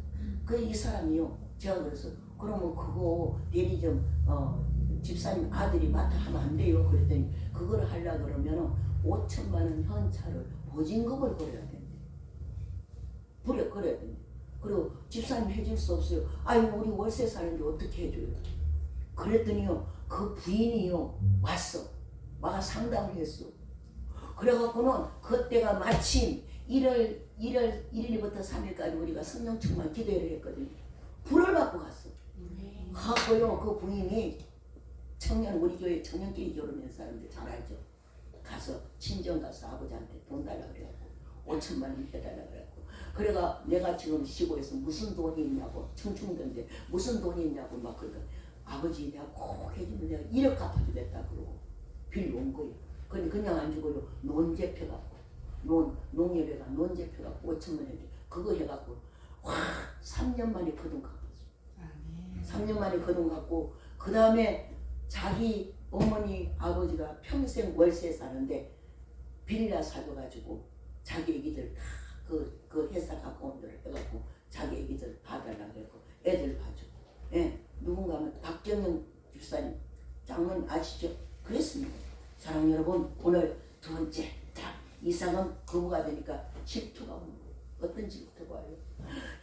이 사람이요. 제가 그래서 그러면 그거 대리 좀 집사님 아들이 맡아 하면 안 돼요. 그랬더니 그걸 하려고 그러면 5천만 원 현찰을 보증금을 걸어야 된대. 걸어야 된대. 그리고 집사님 해줄 수 없어요. 아이고 우리 월세 사는데 어떻게 해줘요? 그랬더니요. 그 부인이요. 와가 상담을 했어. 그래갖고는 그때가 마침 1일부터 3일까지 우리가 성령 충만 기도회를 했거든요. 불을 받고 갔어. 가고요. 그 부인이 우리 교회 청년끼리 결혼한 사람들 잘 알죠. 가서 친정 가서 아버지한테 돈 달라 그래갖고 5천만 원 해달라 그래갖고 그래가 내가 지금 시골에서 무슨 돈이 있냐고 청춘던데 무슨 돈이 있냐고 막 그러니까 아버지 내가 꼭 해주면 내가 1억 갚아주겠다 그러고 빌려온 거예요. 그냥 안 주고요. 논제표갖고 농협에가 논제표갖고 5천만 원 그거 해갖고 3년 만에 그 돈 갚았어. 3년 만에 그 돈 갚고 그 다음에 자기 어머니 아버지가 평생 월세 사는데 빌라 사줘가지고 자기 애기들 다 그 회사 가까운 데를 해갖고 자기 애기들 봐달라고 그랬고 애들 봐주고 예, 누군가 하면 박정영 집사님 장로님 아시죠? 그랬습니다. 사랑 여러분 오늘 두 번째 자 이상은 거부가 되니까 질투가 오는 거예요. 어떤 질투가 와요?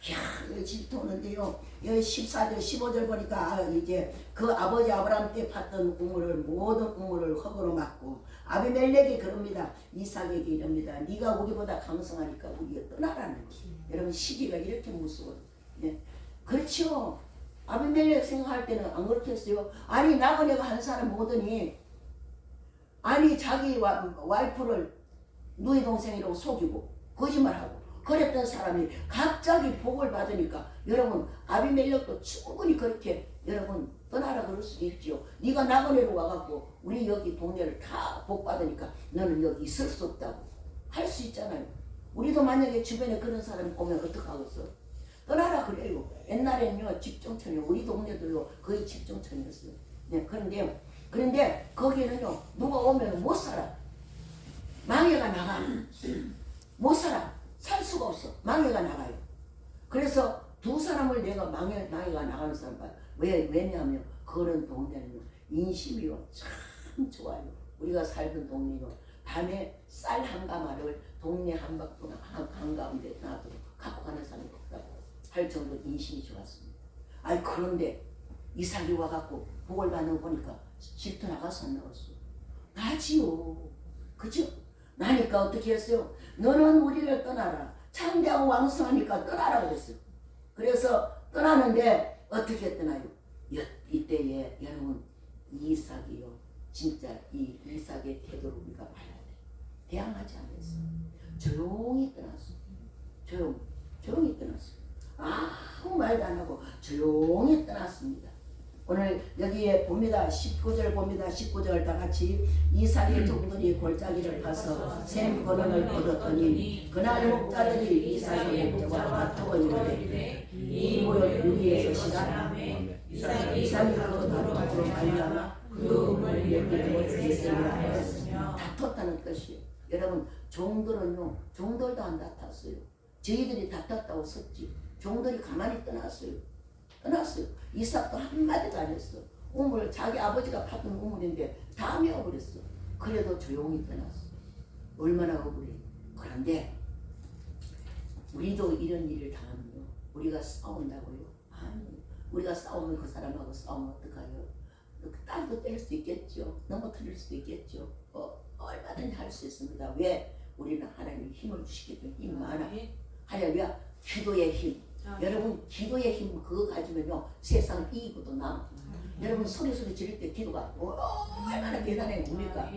이야 여기 질투 오는데요. 여기 14절 15절 보니까 이제 그 아버지 아브라함 때 팠던 모든 우물을 흙으로 막고 아비멜렉이 그럽니다. 이삭에게 이럽니다. 네가 우리보다 강성하니까 우리가 떠나라는 거예요. 여러분 시기가 이렇게 무서워요. 네. 그렇죠. 아비멜렉 생각할 때는 안 그렇겠어요. 아니 나그네가 한 사람 오더니 아니 자기 와이프를 누이 동생이라고 속이고 거짓말하고 그랬던 사람이 갑자기 복을 받으니까 여러분 아비멜렉도 충분히 그렇게 여러분 떠나라 그럴 수도 있죠. 네가 나그네로 와갖고 우리 여기 동네를 다 복 받으니까 너는 여기 있을 수 없다고 할 수 있잖아요. 우리도 만약에 주변에 그런 사람이 오면 어떡하겠어? 떠나라 그래요. 옛날에는요 집정촌이요 우리 동네들로 거의 집정촌이었어요. 네, 그런데 거기는요 누가 오면 못 살아. 망해가 나가. 못 살아. 살 수가 없어. 망해가 나가요. 그래서 두 사람을 내가 망해가 나가는 사람 봐요. 왜냐하면 그런 동네는요 인심이요 참 좋아요. 우리가 살던 동네요 밤에 쌀 한 가마를 동네 한가운데 놔두고 갖고 가는 사람이 없다고 할 정도로 인심이 좋았습니다. 아니 그런데 이삭이 와갖고 복을 받는 거 보니까 질투 나가서 안 나왔어. 나지요. 그죠? 나니까 어떻게 했어요? 너는 우리를 떠나라. 창대하고 왕성하니까 떠나라 그랬어요. 그래서 떠나는데 어떻게 떠나요? 이때에 여러분 이삭이요. 진짜 이 이삭의 태도를 우리가 봐야 돼. 대항하지 않았어. 조용히 떠났어. 조용히 떠났어. 아무 말도 안 하고 조용히 떠났습니다. 오늘 여기에 봅니다. 19절 봅니다. 19절 다 같이 이삭의 종들이 골짜기를 파서 샘 거름을 얻었더니 그날 목자들이 이삭의 목자와 다투어 이르되 이 모욕 유리의 것이라 이삭이 그 다툼으로 말미암아 그 우물을 내게 하였으며 다퉜다는 뜻이에요. 여러분 종들은요 종들도 안 다퉜어요. 저희들이 다퉜다고 썼지 종들이 가만히 떠났어요. 이삭도 한마디도 안 했어. 우물 자기 아버지가 파던 우물인데 다 메워버렸어. 그래도 조용히 떠났어. 얼마나 억울해. 그런데 우리도 이런 일을 당하면요 우리가 싸운다고요? 아니 우리가 싸우면 그 사람하고 싸우면 어떡해요? 딸도 뗄 수 있겠죠. 넘어뜨릴 수도 있겠죠. 얼마든지 할 수 있습니다. 왜? 우리는 하나님이 힘을 주시기 때문에 힘 많아. 할렐루야. 기도의 힘. 여러분 기도의 힘 그거 가지면요 세상 이기고도 남아. 여러분 소리 지를 때 기도가 얼마나 대단해 뭡니까?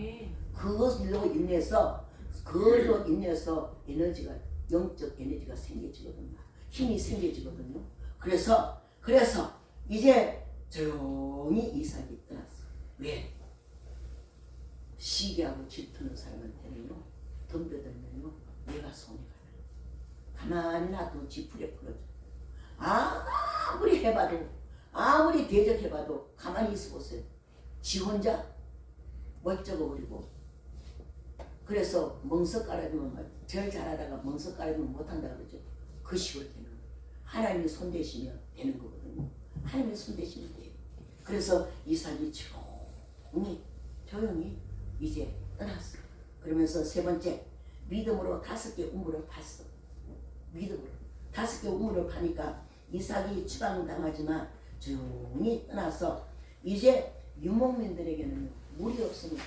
그걸로 인해서 에너지가 영적 에너지가 생겨지거든요. 힘이 생겨지거든요. 그래서 이제 조용히 이삭이 떠났어. 왜? 시기하고 질투는 사람한테는요 덤벼들면요 내가 손이 가요. 가만히 놔두면 지푸레 풀어줘. 아무리 해봐도 아무리 대적해봐도 가만히 있어보세요. 지 혼자 멀쩡해버리고 그래서 멍석 깔아주면 절 잘하다가 멍석 깔아주면 못한다 그러죠. 그 식으로 되는 거예요. 하나님이 손대시면 되는 거거든요. 하나님이 손대시면 돼요. 그래서 이삭이 조용히 이제 떠났어. 그러면서 세 번째 믿음으로 5개 우물을 팠어. 믿음으로 5개 우물을 파니까 이삭이 추방당하지만 조용히 떠나서 이제 유목민들에게는 물이 없으면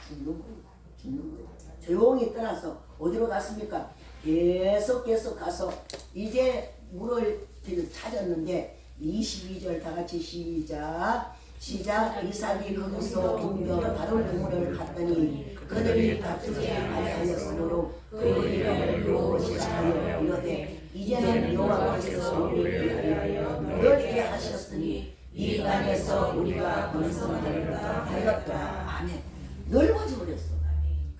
죽는 거예요. 조용히 떠나서 어디로 갔습니까? 계속 가서 이제 물을 찾았는데 22절 다 같이 시작 이삭이 거기서 옮겨 다른 우물을 갔더니 그들이 다투지 아니하였으므로 그 이름을 여호시라 하여 이르되 이제는 여호와께서 우리를 위하여 넓게 하셨으니 이 땅에서 우리가 번성하리라 하였더라. 아멘. 넓어져 버렸어.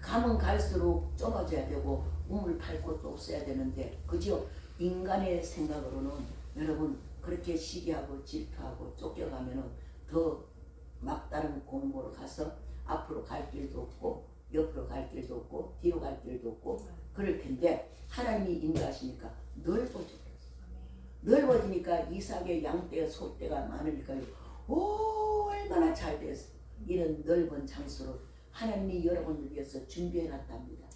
가면 갈수록 좁아져야 되고 우물 팔 곳도 없어야 되는데 그죠? 인간의 생각으로는 여러분 그렇게 시기하고 질투하고 쫓겨가면은 더 막다른 공고로 가서 앞으로 갈 길도 없고 옆으로 갈 길도 없고 뒤로 갈 길도 없고 그럴 텐데 하나님이 인도하시니까 넓어지니까 이삭의 양떼 소떼가 많으니까요 얼마나 잘 됐어. 이런 넓은 장소로 하나님이 여러분을 위해서 준비해 놨답니다.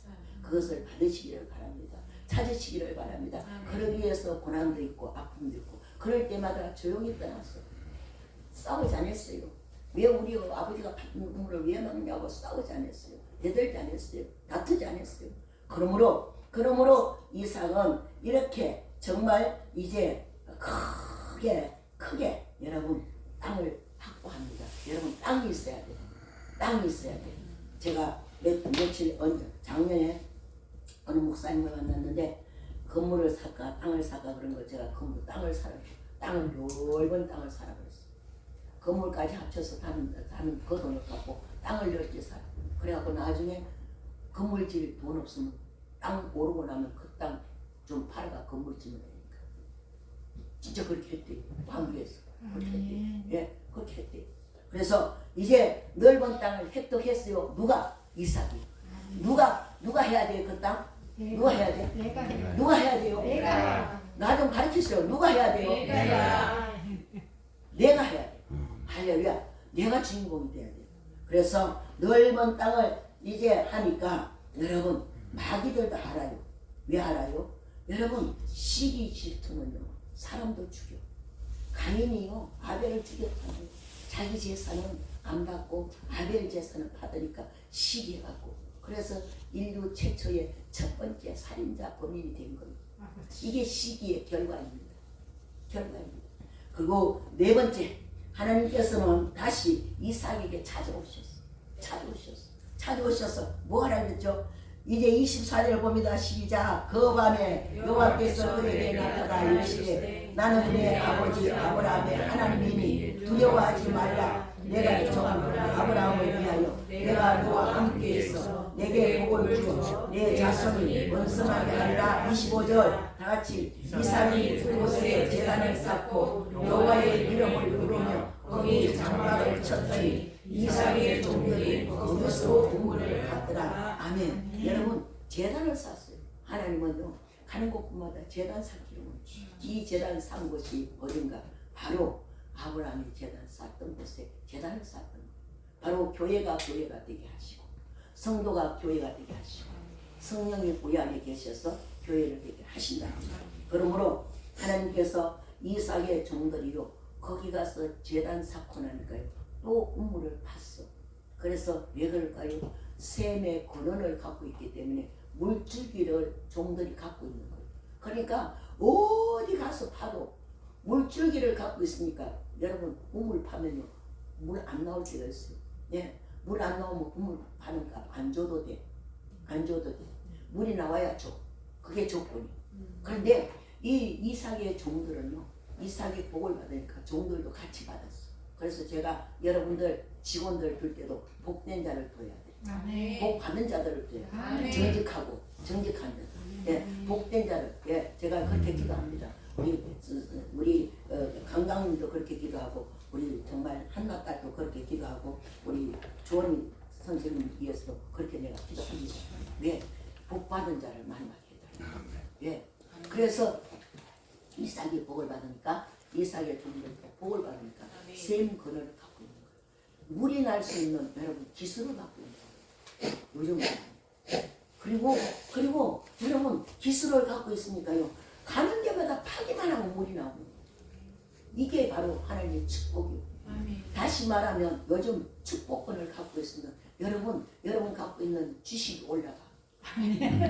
그것을 받으시기를 바랍니다. 찾으시기를 바랍니다. 그러기 위해서 고난도 있고 아픔도 있고 그럴 때마다 조용히 떠났어. 싸우지 않았어요. 왜 우리 아버지가 받은 우물을 왜 막냐고 싸우지 않았어요. 대들지 않았어요. 다투지 않았어요. 그러므로 이삭은 이렇게 정말 이제 크게 여러분 땅을 확보합니다. 여러분 땅이 있어야 돼요. 땅이 있어야 돼요. 제가 작년에 어느 목사님을 만났는데 건물을 살까 땅을 살까 그런 거 제가 땅을 사라. 넓은 땅을 사라 그랬어. 건물까지 합쳐서 다는 그 돈을 갖고 땅을 넓게 사라. 그래갖고 나중에 건물 질 돈 없으면 땅 오르고 나면 그 땅 좀 팔아가 건물 지면 되니까. 진짜 그렇게 했대. 광주에서 그렇게 했대. 예, 그렇게 했대. 그래서 이제 넓은 땅을 획득했어요. 누가? 이삭이. 누가 해야 돼요 그 땅? 누가 해야 돼? 누가 해야 돼요? 나 좀 가르치세요. 누가 해야 돼요? 내가 해야 돼. 할렐루야. 내가 주인공이 돼야 돼. 그래서 넓은 땅을 이제 하니까 여러분 마귀들도 알아요. 왜 알아요? 여러분 시기 질투는요 사람도 죽여. 가인이요 아벨을 죽였잖아요. 자기 재산은 안 받고 아벨 재산을 받으니까 시기해갖고 그래서 인류 최초의 첫 번째 살인자 범인이 된 거예요. 이게 시기의 결과입니다. 그리고 네 번째 하나님께서는 다시 이삭에게 찾아오셔서 뭐 하라 그랬죠? 이제 24절을 봅니다. 시작. 그 밤에 여호와께서 그에게 나타나 이르시되 나는 내 아버지 아브라함의 하나님이니 두려워하지 말라. 내가 종 아브라함을 위하여 내가 너와 함께 있어 내게 복을 주어 내 자손이 번성하게 하리라. 25절 다같이 이삭이 그곳에 제단을 쌓고 여호와의 이름을 부르며 거기 제단을 쌓았어요. 하나님은요 가는 곳마다 제단 쌓기로 이 제단 쌓은 곳이 어딘가 바로 아브라함이 제단 쌓던 곳에 제단을 쌓던 것. 바로 교회가 되게 하시고 성도가 교회가 되게 하시고 성령이 우리 안에 계셔서 교회를 되게 하신다. 그러므로 하나님께서 이삭의 종들이요 거기 가서 제단 쌓고 나니까요 또 우물을 팠어. 그래서 왜 그럴까요? 셈의 권한을 갖고 있기 때문에 물줄기를 종들이 갖고 있는 거예요. 그러니까 어디 가서 파도 물줄기를 갖고 있으니까 여러분 우물 파면요 물 안 나올 때가 있어요. 예, 물 안 나오면 우물 파는 값 안 줘도 돼. 안 줘도 돼. 물이 나와야 줘. 그게 조건이. 그런데 이 이삭의 종들은요 이삭이 복을 받으니까 종들도 같이 받았어. 그래서 제가 여러분들 직원들 둘 때도 복된 자를 둬야 돼. 복 받은 자들을 둬야 돼. 정직하고 정직한 자. 예, 복된 자를. 예, 제가 그렇게 기도합니다. 우리 강강님도 그렇게 기도하고 우리 정말 한나딸도 그렇게 기도하고 우리 주원이 선생님 위해서도 그렇게 내가 기도합니다. 왜? 복 받은 자를 만나게 해달라. 예. 그래서 이삭이 복을 받으니까 이삭의 종들이 복을 받으니까 셈 근원을 갖고 있는 거예요. 물이 날 수 있는 여러분 기술을 갖고 있는 거예요. 요즘은. 그리고 여러분 기술을 갖고 있으니까요. 가는 데마다 파기만 하면 물이 나오는 거예요. 이게 바로 하나님의 축복이에요. 다시 말하면 요즘 축복권을 갖고 있으면 여러분 갖고 있는 지식이 올라가.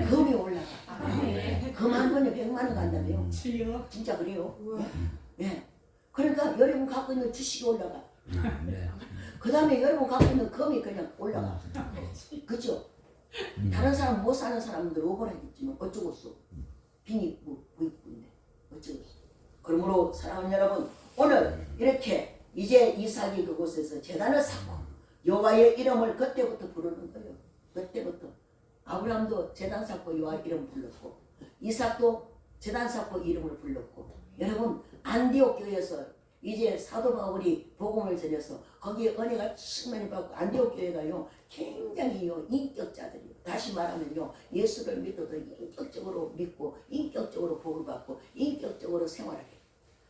금이 올라가. 금 한 번에 100만 원 간다며요. 진짜 그래요. 예. 그러니까 여러분 갖고 있는 지식이 올라가. 그 다음에 여러분 갖고 있는 금이 그냥 올라가. 그죠? 다른 사람 못 사는 사람들 억울하겠지만 어쩌겠어. 빈이 뭐 있고 있네. 어쩌겠어. 그러므로 사랑하는 여러분 오늘 이렇게 이제 이삭이 그곳에서 제단을 쌓고 여호와의 이름을 그때부터 부르는 거예요. 그때부터 아브라함도 제단 쌓고 여호와 이름 불렀고 이삭도 제단 쌓고 이름을 불렀고 여러분 안디옥 교회에서 이제 사도 바울이 복음을 전해서 거기에 은혜가 충만히 받고 안디옥 교회가요 굉장히요 인격자들이요. 다시 말하면요 예수를 믿어도 인격적으로 믿고 인격적으로 복을 받고 인격적으로 생활을 해요.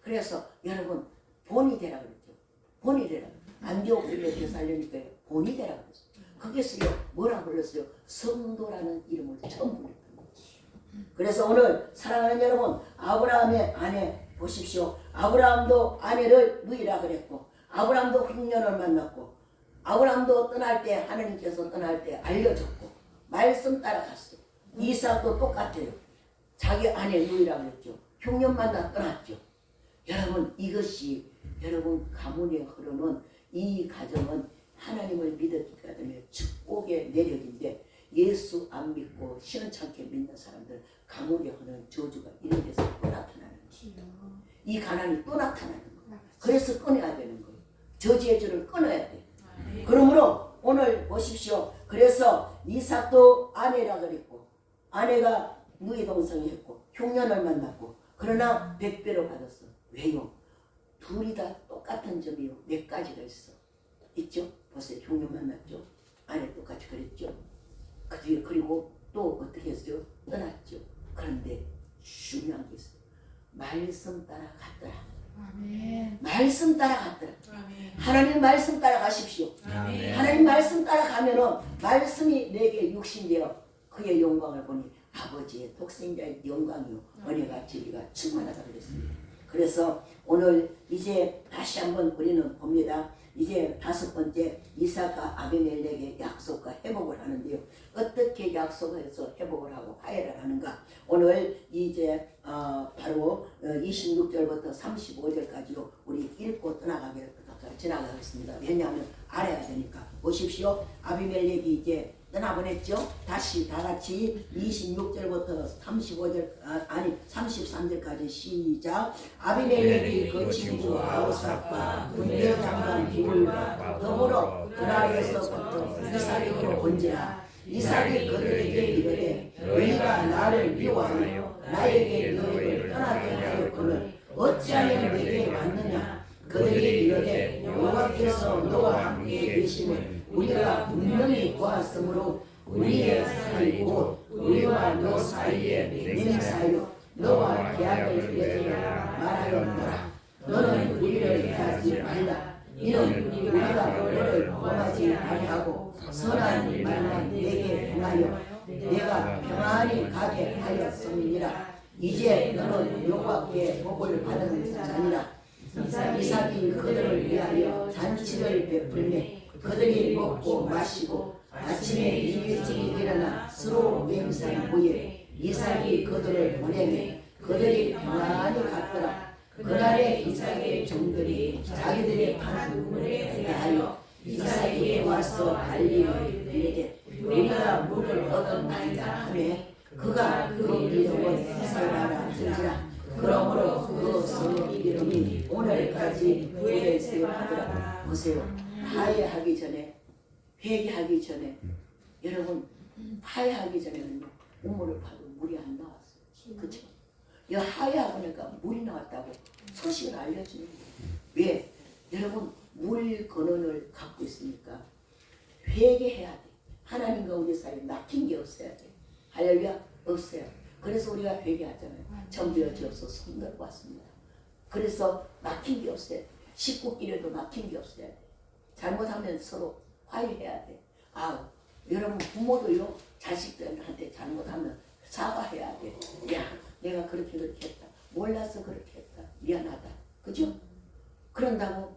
그래서 여러분 본이 되라 그랬죠. 본이 되라. 안디옥 교회에 살려니까 본이 되라 그랬어요. 거기서요 뭐라 불렀어요? 성도라는 이름을 처음 불렀던 거예요. 그래서 오늘 사랑하는 여러분 아브라함의 아내 보십시오. 아브라함도 아내를 누이라 그랬고 아브라함도 흉년을 만났고 아브라함도 떠날 때 하나님께서 떠날 때 알려줬고 말씀 따라갔어요. 이삭도 똑같아요. 자기 아내 누이라 그랬죠. 흉년 만나 떠났죠. 여러분 이것이 여러분 가문에 흐르는 이 가정은 하나님을 믿었기 때문에 축복의 내력인데 예수 안 믿고 시원찮게 믿는 사람들 가문에 흐르는 저주가 이런 데서 또 나타나는 거예요. 이 가난이 또 나타나는 거예요. 그래서 끊어야 되는 거예요. 저주의 줄을 끊어야 돼요. 그러므로 오늘 보십시오. 그래서 이삭도 아내라 그랬고 아내가 누이 동성이 했고 흉년을 만났고 그러나 100배로 받았어. 왜요? 둘이 다 똑같은 점이요. 몇 가지가 있어. 있죠? 보세요. 흉년 만났죠. 아내 똑같이 그랬죠. 그리고 또 어떻게 했어요? 떠났죠. 그런데 중요한 게 있어요. 말씀 따라갔더라. 아멘. 말씀 따라갔더라. 아멘. 하나님 말씀 따라가십시오. 아멘. 하나님 말씀 따라가면은 말씀이 내게 육신되어 그의 영광을 보니 아버지의 독생자의 영광이요 은혜가 진리가 충만하다 그랬습니다. 그래서 오늘 이제 다시 한번 우리는 봅니다. 이제 5번째 이삭과 아비멜렉의 약속과 회복을 하는데요. 어떻게 약속해서 회복을 하고 화해를 하는가? 오늘 이제 바로 26절부터 35절까지요. 우리 읽고 지나가겠습니다. 왜냐하면 알아야 되니까. 보십시오. 아비멜렉이 이제 떠나보냈죠. 다시 다 같이 26절부터 33절까지 시작. 아비멜렉이 그 친구 아우삭과 군대 장관 비물과 더불어 그날에서부터 이삭에게로 온지라. 이삭이 그들에게 이르되 너희가 나를 미워하여 나에게 너희를 떠나게 하였거늘 어찌하여 내게 왔느냐. 그들이 이르되 여호와께서 너와 함께 계심을 우리가 분명히 보았으므로 우리의 살이 곧 우리와 너 사이에 맹세하여 너와 계약을 맺으라 말하였노라. 너는 우리를 해하지 말라. 이는 우리가 너를 범하지 아니하고 선한 말만 내게 행하여 내가 평안히 가게 하였음이니라. 이제 너는 여호와께 복을 받은 자니라. 이삭이 그들을 위하여 잔치를 베풀매 그들이 먹고 마시고 아침에 일찍 일어나 서로 맹세한 후에 이삭이 그들을 보내매 그들이 평안히 갔더라. 그날에 이삭의 종들이 자기들의 판문에 대하여 이삭에게 와서 알리니 이르되 우리가 물을 얻었나이다 하며 그가 그 이름을 세라라 한지라. 그러므로 그 성의 이름이 오늘까지 부엘세바더라. 보세요. 화해하기 전에, 회개하기 전에, 여러분 화해하기 전에는요 우물을 파도 물이 안 나왔어요. 그렇죠? 이 화해하고 나니까 물이 나왔다고 소식을 알려주는 거예요. 왜? 여러분 물 근원을 갖고 있으니까 회개해야 돼. 하나님과 우리 사이에 막힌 게 없어야 돼. 할렐루야. 없어요. 그래서 우리가 회개하잖아요. 전부여 주옵소서 손 들고 왔습니다. 그래서 막힌 게 없어야 돼. 식구끼리도 막힌 게 없어야 돼. 잘못하면 서로 화해해야 돼. 아, 여러분 부모도요 자식들한테 잘못하면 사과해야 돼. 야, 내가 그렇게 했다. 몰라서 그렇게 했다. 미안하다. 그죠? 그런다고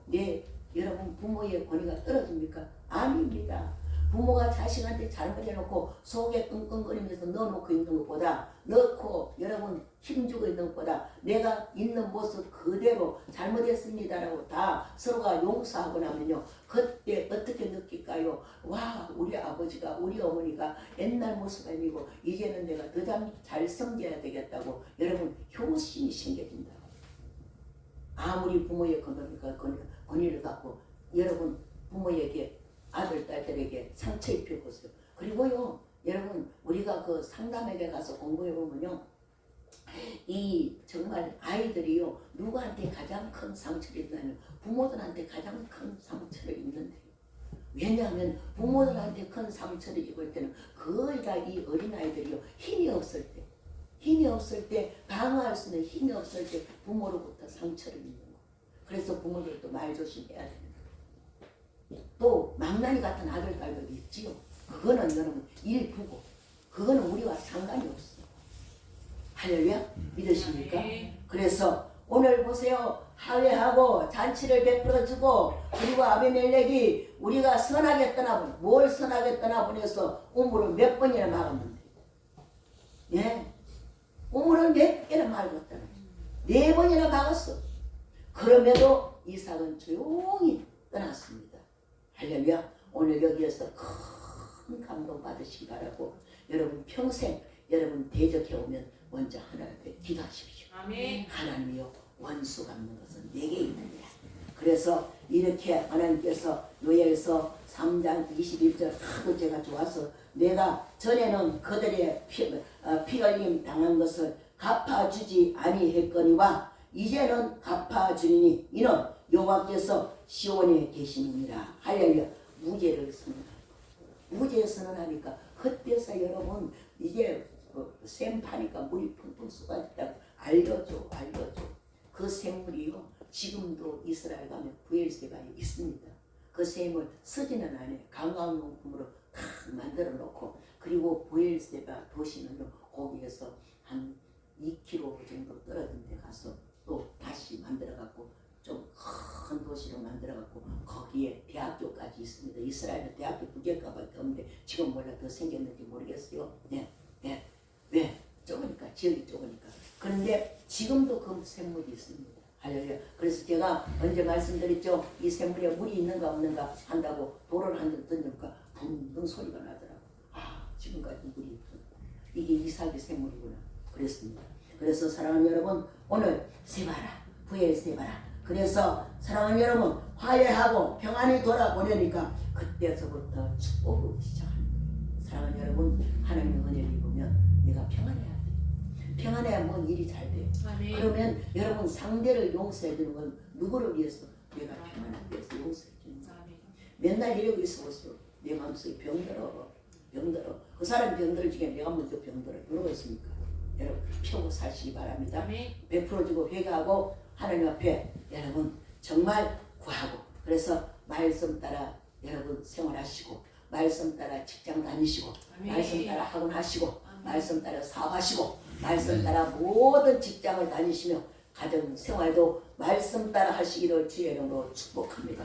여러분 부모의 권위가 떨어집니까? 아닙니다. 부모가 자식한테 잘못해놓고 속에 끙끙거리면서 넣어놓고 있는 것보다 넣고 여러분 힘주고 있는 것보다 내가 있는 모습 그대로 잘못했습니다라고 다 서로가 용서하고 나면요 그때 어떻게 느낄까요? 와, 우리 아버지가 우리 어머니가 옛날 모습 아니고 이제는 내가 더 잘 섬겨야 되겠다고 여러분 효심이 생겨진다. 아무리 부모의 권위를 갖고 여러분 부모에게 아들, 딸들에게 상처 입혀보세요. 그리고요, 여러분, 우리가 그 상담에게 가서 공부해보면요, 이 정말 아이들이요, 누구한테 가장 큰 상처를 입나요? 부모들한테 가장 큰 상처를 입는데요. 왜냐하면 부모들한테 큰 상처를 입을 때는 거의 다 이 어린아이들이요, 힘이 없을 때, 방어할 수 있는 힘이 없을 때 부모로부터 상처를 입는 거예요. 그래서 부모들도 말 조심해야 됩니다. 또 망나니 같은 아들, 딸들이 있지요. 그거는 여러분 일부고 그거는 우리와 상관이 없어. 할렐루야? 믿으십니까? 그래서 오늘 보세요. 화해하고 잔치를 베풀어주고 그리고 아비멜렉이 우리가 선하게 떠나보니 뭘 선하게 떠나보내서 우물을 몇 번이나 막았는데 예? 우물을 몇 개나 막았다는 4번이나 막았어. 그럼에도 이삭은 조용히 떠났습니다. 할렐루야. 오늘 여기에서 큰 감동 받으시기 바라고 여러분 평생 여러분 대적해 오면 먼저 하나님께 기도하십시오. 아멘. 하나님이여 원수 갚는 것은 내게 있느니라. 그래서 이렇게 하나님께서 요엘서 3장 21절 하도 제가 좋아서 내가 전에는 그들의 피 흘림 당한 것을 갚아주지 아니했거니와 이제는 갚아주리니 이는 여호와께서 시온에 계시느니라. 할렐루야. 무죄를 선언하고 무죄 선언하니까 그때서 여러분 이제 샘 파니까 물이 펑펑 쏟아졌다고 알려줘. 그 샘물이요 지금도 이스라엘 가면 부엘세바에 있습니다. 그 샘을 쓰지는 않아요. 관광용품으로 다 만들어 놓고 그리고 부엘세바 도시는요 거기에서 한 2km 정도 떨어진 데 가서 또 다시 만들어 갖고 좀 큰 도시로 만들어 갖고 거기에 대학교까지 있습니다. 이스라엘은 대학교 2개가밖에 없는데 지금 몰라 더 생겼는지 모르겠어요. 네. 왜? 좁으니까 지역이 좁으니까. 그런데 지금도 그 샘물이 있습니다. 할렐루야. 그래서 제가 언제 말씀드렸죠. 이 샘물에 물이 있는가 없는가 한다고 돌을 한 대 던지니까 붕붕 소리가 나더라고. 아, 지금까지 물이 있구나. 이게 이삭의 샘물이구나. 그랬습니다. 그래서 사랑하는 여러분 오늘 세바라 부엘세바라. 그래서 사랑하는 여러분 화해하고 평안히 돌아보려니까 그때서부터 축복을 시작하는 거예요. 사랑하는 여러분 하나님의 은혜를 입으면 내가 평안해야 돼. 평안해야 뭔 일이 잘 돼요. 아멘. 그러면 여러분 상대를 용서해 주는 건 누구를 위해서? 내가 평안하기 위해서 용서해 주는 거예요. 아멘. 맨날 이러고 있어 보세요. 내 마음속에 병들어. 병들어. 그 사람 병들 중에 내가 먼저 병들어. 그러고 있습니까? 여러분 펴고 사시기 바랍니다. 아멘. 100% 주고 회개하고 하나님 앞에 여러분 정말 구하고 그래서 말씀 따라 여러분 생활하시고 말씀 따라 직장 다니시고 아멘. 말씀 따라 학원 하시고 아멘. 말씀 따라 사업하시고 말씀 따라 모든 직장을 다니시며 가정 생활도 말씀 따라 하시기를 주의 이름으로 축복합니다.